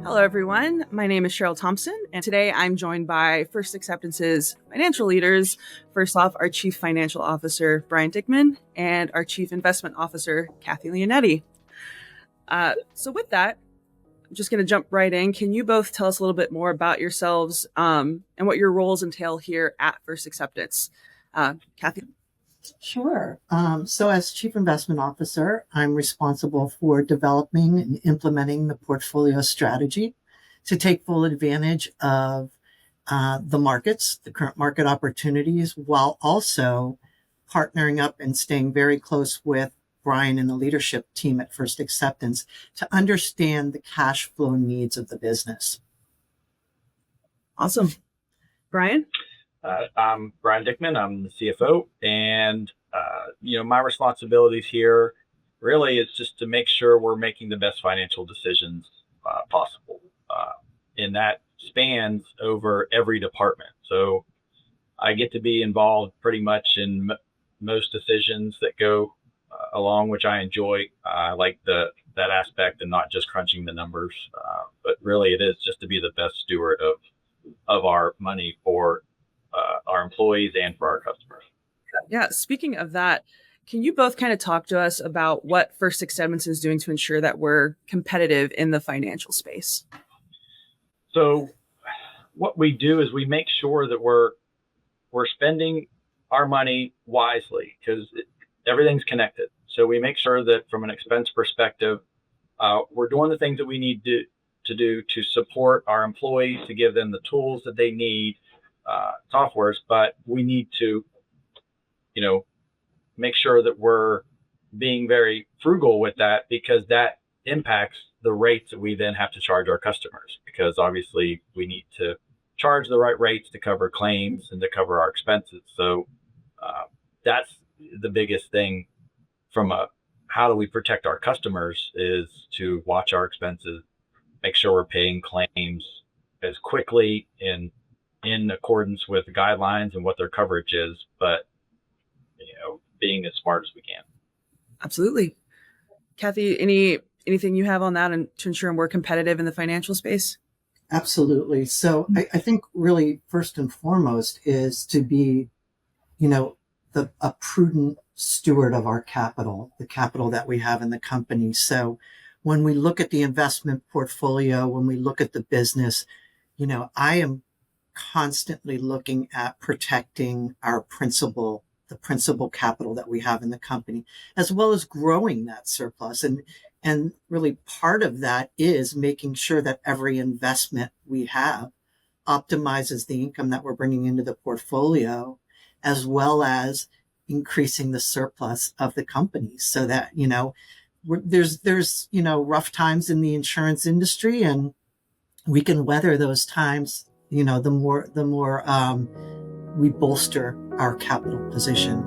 Hello, everyone. My name is Cheryl Thompson, and today I'm joined by First Acceptance's financial leaders. First off, our Chief Financial Officer, Brian Dickman, and our Chief Investment Officer, Kathy Leonetti. So with that, I'm just going to jump right in. Can you both tell us a little bit more about yourselves and what your roles entail here at First Acceptance? Kathy? Sure. So as Chief Investment Officer, I'm responsible for developing and implementing the portfolio strategy to take full advantage of the markets, the current market opportunities, while also partnering up and staying very close with Brian and the leadership team at First Acceptance to understand the cash flow needs of the business. Awesome. Brian? I'm Brian Dickman. I'm the CFO, and my responsibilities here really is just to make sure we're making the best financial decisions possible, and that spans over every department. So I get to be involved pretty much in most decisions that go along, which I enjoy. I like that aspect and not just crunching the numbers, but really it is just to be the best steward of our money for our employees and for our customers. Yeah, speaking of that, can you both kind of talk to us about what First Acceptance is doing to ensure that we're competitive in the financial space? So what we do is we make sure that we're spending our money wisely, because everything's connected. So we make sure that from an expense perspective, we're doing the things that we need to do to support our employees, to give them the tools that they need, softwares, but we need to, make sure that we're being very frugal with that, because that impacts the rates that we then have to charge our customers, because obviously we need to charge the right rates to cover claims and to cover our expenses. So that's the biggest thing from how do we protect our customers, is to watch our expenses, make sure we're paying claims as quickly in accordance with the guidelines and what their coverage is, but being as smart as we can. Absolutely. Kathy, anything you have on that and to ensure we're competitive in the financial space? Absolutely. So I think really first and foremost is to be, a prudent steward of our capital, the capital that we have in the company. So when we look at the investment portfolio, when we look at the business, I am constantly looking at protecting our the principal capital that we have in the company, as well as growing that surplus. And really part of that is making sure that every investment we have optimizes the income that we're bringing into the portfolio, as well as increasing the surplus of the company, so that, there's rough times in the insurance industry, and we can weather those times, the more we bolster our capital position.